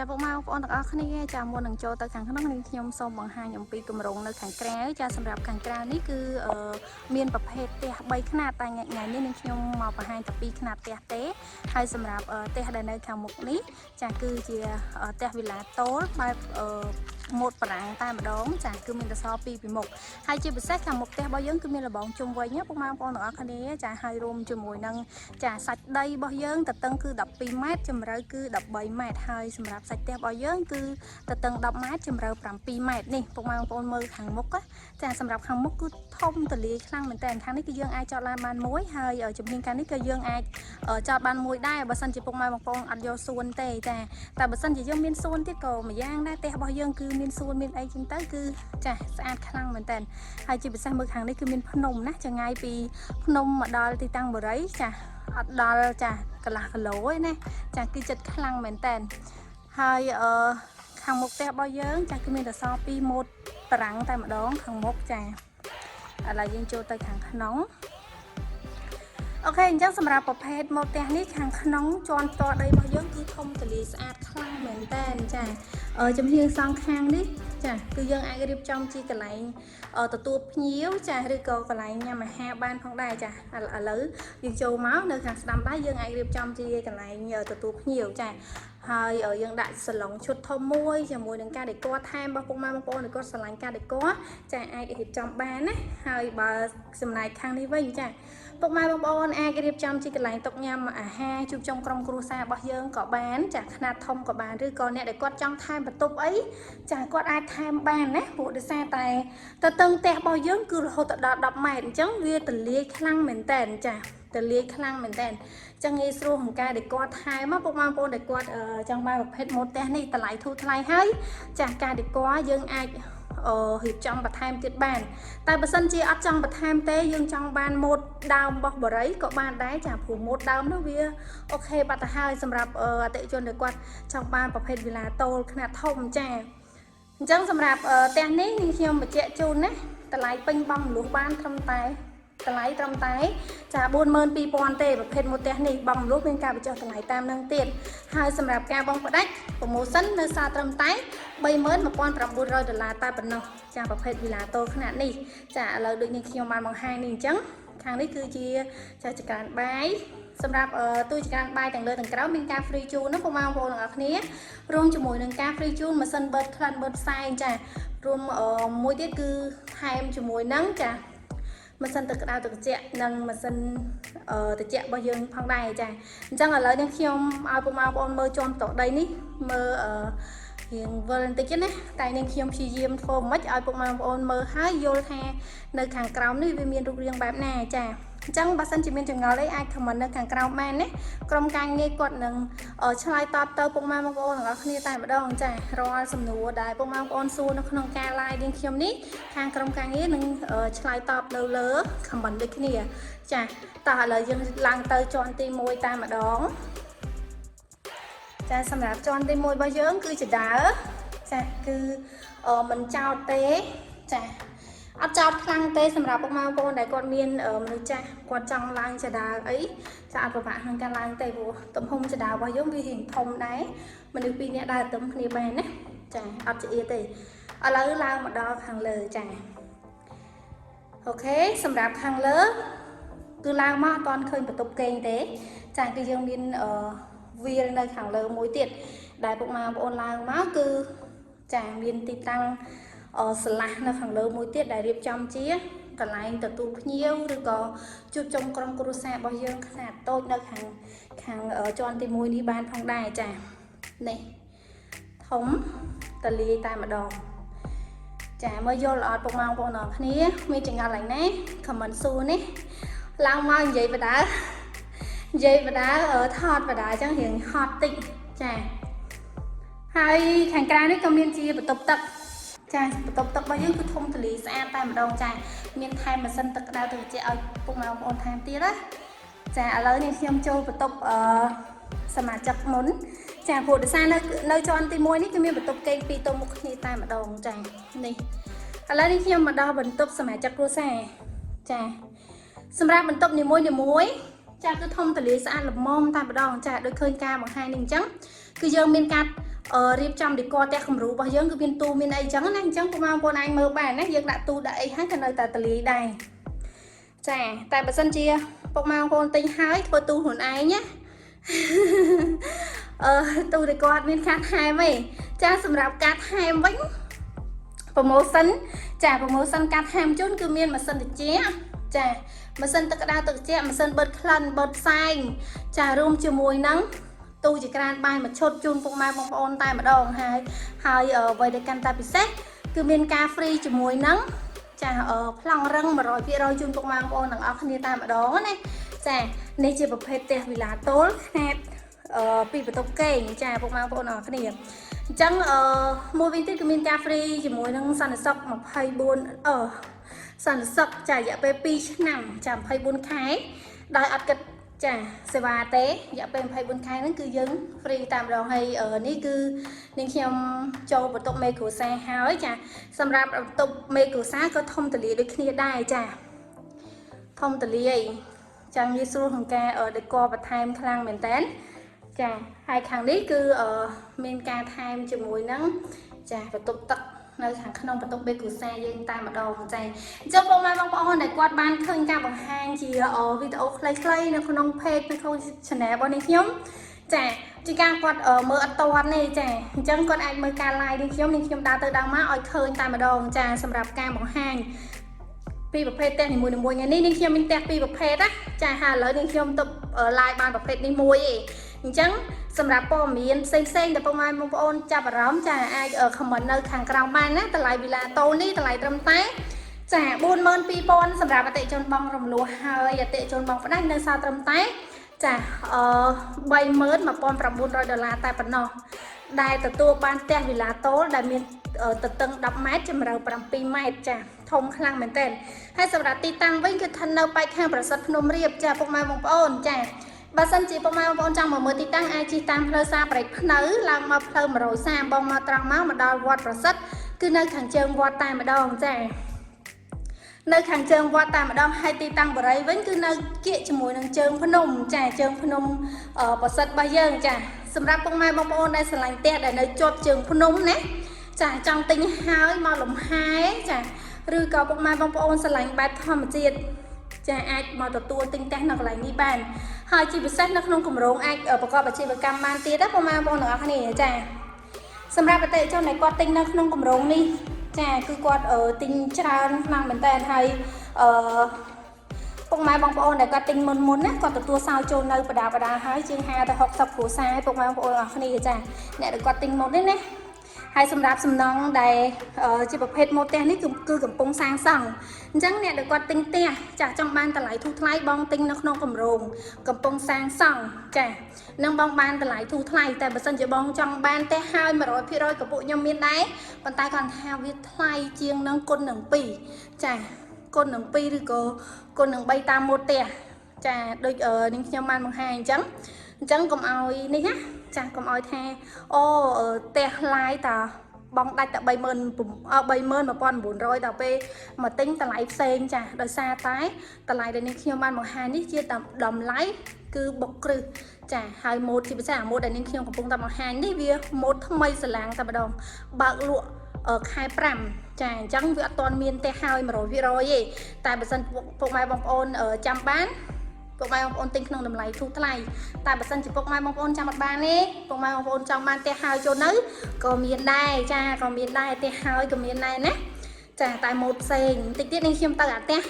ចាពុកម៉ែបងប្អូនទាំងអស់គ្នាចាមុននឹងចូលទៅខាងក្នុងនេះខ្ញុំសូមបង្ហាញអំពីគម្រោងនៅខាងក្រៅចាសម្រាប់ខាងក្រៅនេះគឺមានប្រភេទផ្ទះ3ខ្នាតតែថ្ងៃនេះនឹងខ្ញុំមកបង្ហាញតែ2ខ្នាតផ្ទះទេហើយសម្រាប់ផ្ទះដែលនៅខាងមុខនេះចាគឺជាផ្ទះវីឡាតូលបែបម៉ូតប្រាំងតែម្ដងចាគឺមានសសរ2ពីមុខហើយជាពិសេសខាងមុខផ្ទះរបស់យើងគឺមានលបងជុំវិញពុកម៉ែបងប្អូនទាំងអស់គ្នាចាហើយរួមជាមួយនឹងចាសាច់ដីរបស់យើងទទឹងគឺ12ម៉ែត្រជម្រៅគឺ13ម៉ែត្រហើយសម្រាប់សាច់ផ្ទះរបស់យើងគឺទទឹង10ម៉ែត្រជម្រៅ7ម៉ែត្រនេះពុកម៉ែបងប្អូនមើលខាងមុខចាសម្រាប់ខាងមុខគឺធំទលាយខ្លាំងមែនតើខាងនេះគឺយើងអាចចតឡានបានមួយហើយជំនាញខាងនេះក៏យើងអាចចតបានមួយដែរបើសិនជាពុកម៉ែបងប្អូនអត់យកសួនទេចាតែបើសិនជាយើងមានសួនទៀតក៏ម្យ៉ាងដែរផ្ទះរបស់យើងគឺមានសួនមានអីចឹងទៅគឺចាស្អាតខ្លាំងមែនតើហើយជាពិសេសមើលខាងនេះគឺមានភ្នំណាចងាយពីភ្នំមកដល់ទីតាំងបុរីចាអត់ដល់ចាកន្លះគីឡូឯណាចាគឺចិត្តខ្លាំងមែនតើហើយខាងមុខផ្ទះរបស់យើងចាគឺមានសសរ2ម៉ូតប្រាំងតែម្ដងខាងមុខចាឥឡូវយើងចូលទៅខាងក្នុងអូខេអញ្ចឹងសម្រាប់ប្រភេទម៉ូតផ្ទះនេះខាងក្នុងជាន់ផ្ទាល់ដីរបស់យើងគឺធំទលាយស្អាតខ្លាំងមែនតើចាជំនាញសងខាងនេះចាគឺយើងអាចរៀបចំជាកន្លែងទទួលភ្ញៀវចាឬក៏កន្លែងញ៉ាំអាហារបានផងដែរចាឥឡូវយើងចូលមកនៅខាងស្ដាំដៃយើងអាចរៀបចំជាកន្លែងទទួលភ្ញៀវចាហើយយើងដាក់សាឡុងឈុតធំមួយជាមួយនឹងការដេកថែមរបស់ពុកម៉ែបងប្អូនគាត់ស្រឡាញ់ការដេកចាអាចរៀបចំបានណាហើយបើចំណែកខាងនេះវិញចាពុកម៉ែបងប្អូនអាចរៀបចំជាកន្លែងតុញ៉ាំអាហារជួបជុំក្រុមគ្រួសាររបស់យើងក៏បានចាខ្នាតធំក៏បានឬក៏អ្នកដែលគាត់ចង់ថែមបន្ទប់អីចាគាត់អាចថែមបានណាព្រោះដោយសារតែតឹងផ្ទះរបស់យើងគឺរហូតដល់10ម៉ែត្រអញ្ចឹងវាទលាយខ្លាំងមែនតើចាទលាយខ្លាំងមែនតើអញ្ចឹងងាយស្រួលក្នុងការដែលគាត់ថែមមកពុកម៉ែបងប្អូនដែលគាត់ចង់បានប្រភេទម៉ូតផ្ទះនេះតម្លៃធូរថ្លៃហើយចាការដែលគាត់យើងអាចរៀបចំបន្ថែមទៀតបានតែបើសិនជាអត់ចង់បន្ថែមទេយើងចង់បានម៉ូតដើមរបស់បរិយក៏បានដែរចាព្រោះម៉ូតដើមនោះវាអូខេបាត់ទៅហើយសម្រាប់អតិថិជនដែលគាត់ចង់បានប្រភេទវីឡាតូលខ្នាតធំចាអញ្ចឹងសម្រាប់ផ្ទះនេះខ្ញុំបញ្ជាក់ជូនណាតម្លៃពេញបង់លុះបានត្រឹមតែតម្លៃត្រឹមតែចា42,000ទេប្រភេទម៉ូតផ្ទះនេះបង់លុះមានការបញ្ចុះតម្លៃតាមនឹងទៀតហើយសម្រាប់ការបង់ផ្ដាច់ប្រូម៉ូសិននៅសល់ត្រឹមតែ$31,900តែប៉ុណ្ណោះចាប្រភេទវីឡាតូលខ្នាតនេះចាឥឡូវដូចនេះខ្ញុំបានបង្ហាញនេះអញ្ចឹងខាងនេះគឺជាចាចក្រានបាយសម្រាប់ទូចក្រានបាយទាំងលើទាំងក្រោមមានការ free ជូនណាពុកម៉ែបងប្អូនទាំងអស់គ្នារួមជាមួយនឹងការ free ជូនម៉ាស៊ីនបឺតក្លិនបឺតផ្សែងចារួមមួយទៀតគឺថែមជាមួយនឹងចាម៉ាស៊ីនទឹកក្តៅទឹកត្រជាក់និងម៉ាស៊ីនត្រជាក់របស់យើងផងដែរចាអញ្ចឹងឥឡូវនេះខ្ញុំឲ្យពុកម៉ែបងប្អូនមើលជាន់តដីនេះមើលរៀងវិលបន្តិចណាតែនឹងខ្ញុំព្យាយាមធ្វើមិនឲ្យពុកម៉ែបងប្អូនមើលហើយយល់ថានៅខាងក្រោមនេះវាមានរូបរាងបែបណាចាអញ្ចឹងបើសិនជាមានចង្អុលអីអាច comment នៅខាងក្រោមបានណាក្រុមការងារគាត់នឹងឆ្លើយតបទៅពុកម៉ែបងប្អូនទាំងអស់គ្នាតែម្ដងចារាល់សំណួរដែលពុកម៉ែបងប្អូនសួរនៅក្នុងការ live រៀងខ្ញុំនេះខាងក្រុមការងារនឹងឆ្លើយតបនៅលើ comment ដូចគ្នាចាតោះឥឡូវយើងឡើងទៅជាន់ទី1តែម្ដងចាសម្រាប់ជាន់ទី1របស់យើងគឺជាដើរចាគឺមិនចោតទេចាអត់ចោតខ្លាំងទេសម្រាប់ពុកម៉ែបងប្អូនដែលគាត់មានមនុស្សចាស់គាត់ចង់ឡើងចដាលអីចាអត់ពិបាកក្នុងការឡើងទេព្រោះទំហំចដាលរបស់យើងវារៀងធំដែរមនុស្ស2នាក់ដើរទៅគ្នាបានណាចាអត់ជាអៀទេឥឡូវឡើងមកដល់ខាងលើចាអូខេសម្រាប់ខាងលើគឺឡើងមកអត់ទាន់ឃើញបន្ទប់គេងទេចាគឺយើងមានវាលនៅខាងលើមួយទៀតដែលពុកម៉ែបងប្អូនឡើងមកគឺចាមានទីតាំងស្លាស់នៅខាងលើមួយទៀតដែលរៀបចំជាកន្លែងទទួលភ្ញៀវឬក៏ជួបជុំក្រុមគ្រួសាររបស់យើងខ្នាតតូចនៅខាងជាន់ទី1នេះបានផងដែរចានេះធំតលាយតែម្ដងចាមើលយល់អត់ពុកម៉ែបងប្អូនទាំងគ្នាមានចង្អុលឡើងណា comment សួរនេះឡើងមកនិយាយបដាថតបដាអញ្ចឹងរៀងហត់តិចចាហើយខាងក្រៅនេះក៏មានជាបន្ទប់ទឹកចាបន្ទប់ទឹករបស់យើងគឺធំទលាយស្អាតតែម្ដងចាមានថែមម៉ាស៊ីនទឹកក្តៅទឹកត្រជាក់ឲ្យពុកម៉ែបងប្អូនថែមទៀតណាចាឥឡូវនេះខ្ញុំចូលបន្ទប់សមាជិកមុនចាព្រោះដោយសារនៅជាន់ទី1នេះគឺមានបន្ទប់គេង2តុមុខគ្នាតែម្ដងចានេះឥឡូវនេះខ្ញុំមកដល់បន្ទប់សមាជិកគ្រួសារចាសម្រាប់បន្ទប់នីមួយចាគឺធំទលាយស្អាតល្មមតែម្ដងចាដូចឃើញការបង្ហាញនេះអញ្ចឹងគឺយើងមានការ រៀបចំឌីកផ្ទះគំរូរបស់យើងគឺមានទូមានអីចឹងណាអញ្ចឹងពុកម៉ែបងប្អូនអាចមើលបានណាយើងដាក់ទូដាក់អីហើយក៏នៅតែតលាយដែរចាតែបើសិនជាពុកម៉ែបងប្អូនទិញហើយធ្វើទូខ្លួនឯងណាទូឌីកអត់មានការថែមទេចាសម្រាប់ការថែមវិញប្រូម៉ូសិនចាប្រូម៉ូសិនការថែមជូនគឺមានម៉ាស៊ីនត្រជាក់ចាម៉ាស៊ីនទឹកក្តៅទឹកត្រជាក់ម៉ាស៊ីនបឺតក្លិនបឺតផ្សែងចារួមជាមួយនឹងទូជាក្រានបាយមួយឈុតជូនពុកម៉ែបងប្អូនតែម្ដងហើយអ្វីដែលកាន់តែពិសេសគឺមានការ free ជាមួយនឹងចាប្លង់រឹង 100% ជូនពុកម៉ែបងប្អូនទាំងអស់គ្នាតែម្ដងណាចានេះជាប្រភេទផ្ទះវីឡាតូលខ្នាតពីបន្ទប់គេងចាពុកម៉ែបងប្អូនទាំងអស់គ្នាអញ្ចឹងមួយវិញទៀតគឺមានការ free ជាមួយនឹងសន្តិសុខ24សន្តិសុខចារយៈពេល2ឆ្នាំចា24ខែដោយអត់គិតចាសេវាទេរយៈពេល24ខែហ្នឹងគឺយើង free តែម្ដងហើយនេះគឺនាងខ្ញុំចូលបន្ទប់មេគ្រួសារហើយចាសម្រាប់បន្ទប់មេគ្រួសារក៏ធំទលាយដូចគ្នាដែរចាធំទលាយចាំងាយស្រួលក្នុងការដេកបន្ថែមខ្លាំងមែនតើចាហើយខាងនេះគឺមានការថែមជាមួយនឹងចាបន្ទប់ទឹកនៅខាងក្នុងបន្ទប់មេគ្រួសារយើងតែម្ដងចាអញ្ចឹងបងប្អូនដែលគាត់បានឃើញការបង្ហាញជាវីដេអូខ្លីៗនៅក្នុង page នៅក្នុង channel របស់នាងខ្ញុំចាជាការគាត់មើលអត់តន់ទេចាអញ្ចឹងគាត់អាចមើលការ live នាងខ្ញុំដើរទៅដើរមកឲ្យឃើញតែម្ដងចាសម្រាប់ការបង្ហាញពីប្រភេទផ្ទះនីមួយៗថ្ងៃនេះនាងខ្ញុំមានផ្ទះពីរប្រភេទណាចាហើយឥឡូវនាងខ្ញុំទៅ live បានប្រភេទនេះមួយឯងអញ្ចឹងសម្រាប់ព័ត៌មានផ្សេងៗដែលពុកម៉ែបងប្អូនចាប់អារម្មណ៍ចាអាច comment នៅខាងក្រោមបានណាតម្លៃវីឡាតូនេះតម្លៃត្រឹមតែចា42000សម្រាប់អតិថិជនបងរំលោះហើយអតិថិជនបងផ្ដាច់នៅសល់ត្រឹមតែចា$31900តែប៉ុណ្ណោះដែលទទួលបានផ្ទះវីឡាតូលដែលមានទទឹង10ម៉ែត្រជម្រៅ7ម៉ែត្រចាធំខ្លាំងមែនទែនហើយសម្រាប់ទីតាំងវិញគឺស្ថិតនៅប៉ែកខាងប្រាសាទភ្នំរាបចាពុកម៉ែបងប្អូនចាបើសិនជាពុកម៉ែបងប្អូនចង់មកមើលទីតាំងអាចជិះតាមផ្លូវសារប្រេកភ្នៅឡើងមកផ្លូវ130បងមកត្រង់មកដល់វត្តប្រាសាទគឺនៅខាងជើងវត្តតែម្ដងចានៅខាងជើងវត្តតែម្ដងហើយទីតាំងបរិយវិញគឺនៅគៀកជាមួយនឹងជើងភ្នំចាជើងភ្នំប្រាសាទរបស់យើងចាសម្រាប់ពុកម៉ែបងប្អូនដែលស្រឡាញ់ផ្ទះដែលនៅជាប់ជើងភ្នំណាចាចង់ទិញហើយមកលំហែចាឬក៏ពុកម៉ែបងប្អូនស្រឡាញ់បែបធម្មជាតិចាអាចមកទទួលទិញផ្ទះនៅកន្លែងនេះបានហើយជាពិសេសនៅក្នុងគម្រោងអាចប្រកបអាជីវកម្មបានទៀតណាពុកម៉ែបងប្អូនទាំងអស់គ្នាចាសម្រាប់អតិថិជនដែលគាត់ទិញនៅក្នុងគម្រោងនេះចាគឺគាត់ទិញច្រើនខ្លាំងមែនតើហើយពុកម៉ែបងប្អូនដែលគាត់ទិញមុនណាគាត់ទទួលសោចូលនៅបដាហើយជាង50ទៅ60គ្រួសារពុកម៉ែបងប្អូនអស់គ្នាចាអ្នកដែលគាត់ទិញមុននេះណាហើយសម្រាប់សំណង់ដែលជាប្រភេទម៉ូតផ្ទះនេះគឺកំពុងសាងសង់អញ្ចឹងអ្នកដែលគាត់ទិញផ្ទះចាចង់បានតម្លៃធូរថ្លៃបងទិញនៅក្នុងគម្រោងកំពុងសាងសង់ចានឹងបងបានតម្លៃធូរថ្លៃតែបើសិនជាបងចង់បានផ្ទះហើយ 100% ក៏ពួកខ្ញុំមានដែរប៉ុន្តែគាត់ថាវាថ្លៃជាងនឹងគុណនឹង2ចាគុណនឹង2ឬក៏គុណនឹង3តាមម៉ូតផ្ទះចាដូចនាងខ្ញុំបានបង្ហាញអញ្ចឹងកុំឲ្យនេះណាចាកុំឲ្យថាអូផ្ទះឡាយតាបងដាច់តែ31900ដល់ពេលមកទិញតម្លៃផ្សេងចាដោយសារតែតម្លៃដែលនាងខ្ញុំបានបង្ហាញនេះជាតម្លៃគឺបុកគ្រឹះចាហើយម៉ូតជាភាសាម៉ូតដែលនាងខ្ញុំកំពុងតែបង្ហាញនេះវាម៉ូតថ្មីស្រឡាងតែម្ដងបើកលក់ខែ5ចាអញ្ចឹងវាអត់ទាន់មានផ្ទះហើយ 100% ទេតែបើសិនពុកម៉ែបងប្អូនចាំបានពុកម៉ែបងប្អូនទិញក្នុងតម្លៃធូរថ្លៃតែបើសិនជាពុកម៉ែបងប្អូនចាំអត់បានទេពុកម៉ែបងប្អូនចង់បានផ្ទះហើយចូលនៅក៏មានដែរចាក៏មានដែរផ្ទះហើយក៏មានដែរណាចាតែម៉ូតផ្សេងតិចទៀតនេះខ្ញុំទៅអាផ្ទះ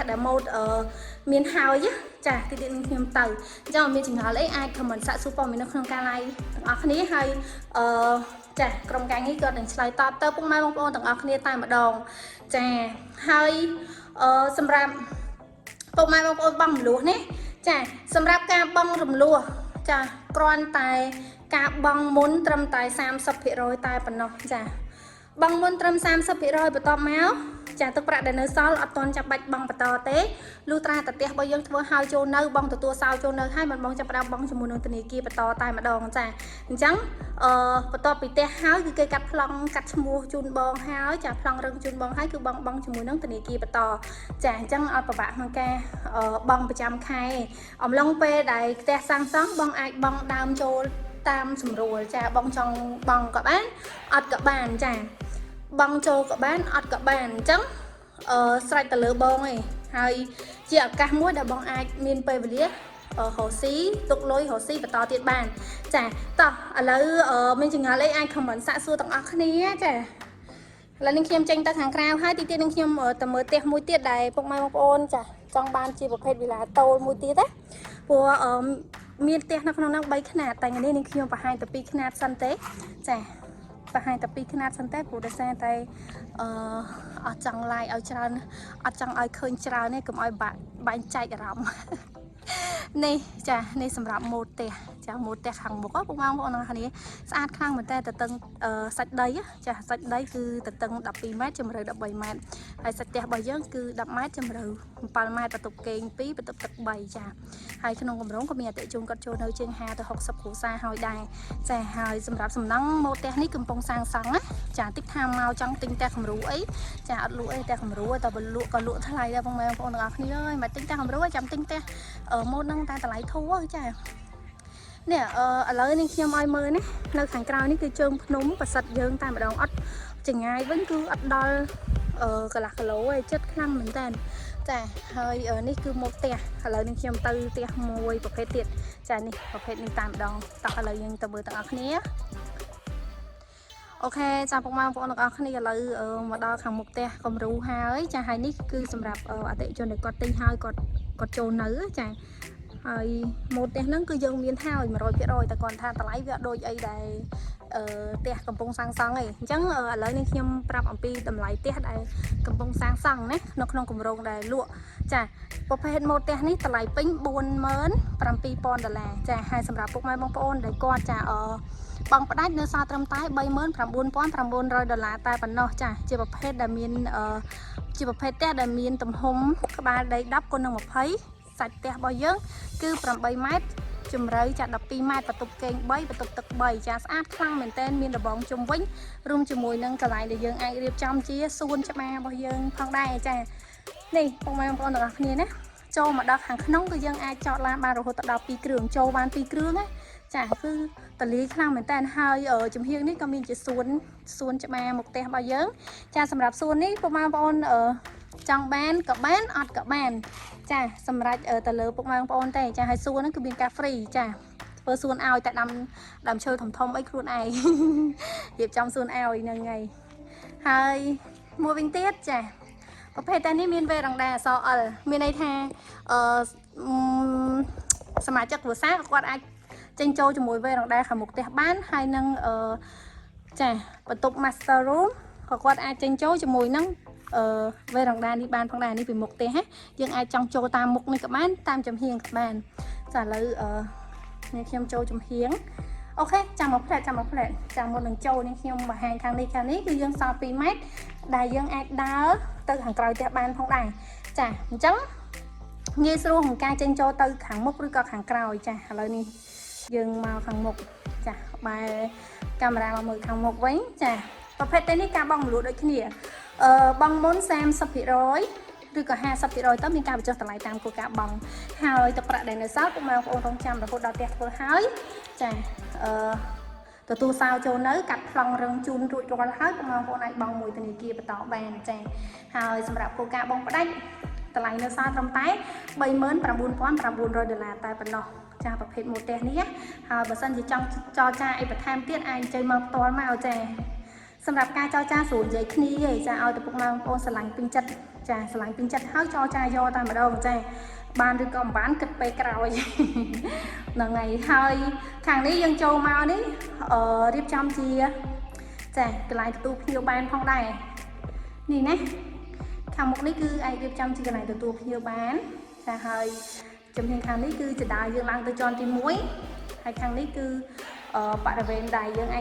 ដែលម៉ូតមានហើយចាតិចទៀតខ្ញុំទៅអញ្ចឹងមានចម្ងល់អីអាច comment សាកសួរព័ត៌មាននៅក្នុងការ live ទាំងអស់គ្នាហើយចាក្រុមការងារក៏នឹងឆ្លើយតបទៅពុកម៉ែបងប្អូនទាំងអស់គ្នាតែម្ដងចាហើយសម្រាប់ពុកម៉ែបងប្អូនបងរំលោះណាចាសម្រាប់ការបង់រំលោះចាគ្រាន់តែការបង់មុនត្រឹមតែ 30% តែប៉ុណ្ណោះចាបង់មុនត្រឹម 30% បន្ទាប់មកចាទឹកប្រាក់ដែលនៅសល់អត់ទាន់ចាប់បាច់បង់បន្តទេលុះត្រាតែផ្ទះរបស់យើងធ្វើហើយចូលនៅបងទទួលសោចូលនៅហើយមិនបងចាប់ផ្ដើមបង់ជាមួយនឹងធនាគារបន្តតែម្ដងចាអញ្ចឹងបន្ទាប់ពីផ្ទះហើយគឺគេកាត់ប្លង់កាត់ឈ្មោះជូនបងហើយចាប្លង់រឹងជូនបងហើយគឺបងជាមួយនឹងធនាគារបន្តចាអញ្ចឹងអត់ពិបាកក្នុងការបង់ប្រចាំខែអំឡុងពេលដែលផ្ទះសាងសង់បងអាចបង់ដើមចូល tam sầm rùa cha bong trong bong các bạn ọt các bạn cha bong châu các bạn ọt các bạn trắng sạch từ lửa bông này hay chỉ ở các mũi đã bong ai miền tây về liếc hồ xí tục lối hồ xí và to tiệt bàn chả to ở lỡ mình chừng lấy ai không muốn xạ xua tặng óc này chả là linh khiêm tranh ta hàng cao hai tí tiên linh khiêm ở tầm mới tiệt mũi tiệt này bông mai bông ôn chả trong ban chỉ một hết vì là tô mũi tiệt đấy của miền tây nó không năng bay khả năng tại ngày nay linh khiêm và hai tập pi khả năng sân tế chả và hai tập pi khả năng sân tế của đại xe tay ở trong lại ở trong ai khơi trào này cũng ai bạn chạy rộngนี่จ้ะนี่สำหรับโมเตจ้ะโมเตขังบอกว่าพวกเราอันนี้สะอาดครั้งเหมือนแต่ตึงสัตว์ได้จ้ะสัตว์ได้คือตึงดับปีเมตรจำเรือดับใบเมตรไอ้สัตว์เตะใบยังคือดับเมตรจำเรือปลาเมตรประตูเก่งปีประตูตักใบจ้ะไอ้ขนมกบร้องก็มีแต่จุงกัดโจนเอาเชียงฮาแต่60หัวซาหอยได้จ้ะหอยสำหรับสำนักโมเตนี่กำปองสร้างสังจ้ะติ๊กทามเมาจังติ๊กแต่ขมรู้ไอ้จ้ะรู้ไอ้แต่ขมรู้แต่บรรลุก็รู้เท่าไรได้พวกแม่พวกนักนี่เลยมาติ๊กแต่ขมรู้จำติ๊กแต่โมนั่งแต่ไหลทั่วจ้ะเนี่ยแล้วนี่ขี้มอยมือนี่ในขังกราวนี่คือเชิงพนมประสัดเยิงตามแบบดองอัดจังไงvẫn cứอัดดอลกระลักกระโหลไอ้chấtคลั่งเหมือนกันจ้ะเฮ้ยนี่คือโมเตะแล้วนี่ขี้มตือเตะมวยประเภทเตียจ้ะนี่ประเภทนี้ตามแบบดองตักอะไรยังตะเบือตักอักนี้โอเคจ้าพวกมาพวกนักอักนี่เลยมาดอขังโมเตะก็รู้หายจ้ะหายนี่คือสำหรับอัตจนเด็กกอดตีหายกอดโจนนื้อจ้ะโมเตะนั่นคือยังมีท่ามา100%แต่ก่อนท่าตะไลเวโดยไอ้ใดเตะกำปงสร้างสังไงจังแล้วนี่ขี้มปรับอัมพีตำไลเตะใดกำปงสร้างสังเนี่ยนกนองกลุ่มโรงใดลวกจ้ะประเภทโมเตะนี่ตะไลปิ้งบนเมินปรำปีปอนดอลลาร์จ้ะให้สำหรับพวกไม้บองปอนได้ก่อนจ้ะบังประดับเนื้อซาตรำใต้ใบเมิน$9,900แต่ปนนอจ้ะจีประเภทดามินจีประเภทเตะดามินตุ่มหอมกบาได้ดับคนหนึ่งมาเผยสัตว์เตะบอยเยอะคือปรำใบไม้จุ่มเลยจะดับปีไม้ประตูเก่งใบประตูตึกใบจะสะอาดคลั่งเหมือนเต้นมีระบองจุ่มวิ่งรุมจุ่มมวยนั่งกระไรเดี๋ยวยังไอเรียบจำชี้ส่วนจะมาบอยยังพังได้จ้ะนี่พวกแม่พวกนักนี่นะโจมาดักหางขนมก็ยังไอจอดลานบาร์โรโฮตดับปีเครื่องโจบานปีเครื่องไงจ้ะคือตะลีคลั่งเหมือนเต้นหายจุ่มเฮียงนี่ก็มีจะส่วนจะมาหมกเตะบอยยังจ้ะสำหรับส่วนนี้พวกแม่พวกจังแบนกับแบนอดกับแบนจ้ะสำหรับแต่เลยพวกมันปอนแต่จ้ะให้ส่วนนั้นคือเป็นกาฟรีจ้ะเปิดส่วนเอาแต่ดำเชยถมทมไอ้ครูนไอหยิบจำส่วนเอาอีกหนึ่งไงให้มัววิ่งเตี้ยจ้ะประเภทแต่นี้มีเวรังแดซอมีในแทงสมัยจักรวรรดิกอดไอเจนโจจมูกเวรังแดขาหมกเตะบ้านให้นั่งจ้ะประตูมาสเตอร์รูมกอดไอเจนโจจมูกนั่งเวรังดานี่บ้านพังดานี่เป็นหมกเตะฮะยังไอจังโจตามหมกนี่กับบ้านตามจำเฮียงกับบ้านจ้ะเลยนี่เข้มโจจำเฮียงโอเคจำมาเพลจำmột lầnโจนี่เข้มมาแหงครั้งนี้คือยัง2 ปีเมตรได้ยังไอดาวตึกหางกลอยเตะบ้านพังดาจ้ะจังยี่สิบของการเจนโจตึกหางหมกหรือก็หางกลอยจ้ะเลยนี่ยังมาหางหมกจ้ะไปกำลังมามือหางหมกไว้จ้ะประเภทนี้การบ้องหลุดโดยขี้เหนียวบังม้วนแซม10%หรือก็50%ต้องมีการประจดตะไลตามกูกะบังหายตะประเด็นในซาวพวกมาองค์ทองจำแต่พวกดาวเตะพวกหายจ้ะตัวซาวโจนนื้อกัดพลังเริงจูนรุ่ยร้อนหายพวกมาพวกนั้นบังมวยตัวนี้กีไปต่อแบนจ้ะหายสำหรับกูกะบังประเด็นตะไลในซาวทำไต้$9,900แต่เป็นนอจ้ะประเภทโมเตนี้หายบัสันจะจังจอจ่าไอประธานเตี้ยไอใจมาตอนมาเอาจ้ะสำหรับการจอจ้าสูญใหญ่ขึ้นนี้จะเอาแต่พวกเราโอนสลังปิงจัดจ้ะสลังปิงจัดเท้าจอจ้ายอตามมาดองจ้ะบ้านหรือก็บ้านกิดไปกระไรหนึ่งไงเฮ้ยทางนี้ยังโจมานี่เรียบจำจีจ้ะกลายตัวพิวบ้านพ้องได้นี่นะคำมุกนี้คือไอเรียบจำจีกลายตัวพิวบ้านจ้ะเฮ้ยจำเพียงคำนี้คือจะได้ยังลังตัวจอนตีมุ้ยให้ครั้งนี้คือปะระเวนได้ยังไอ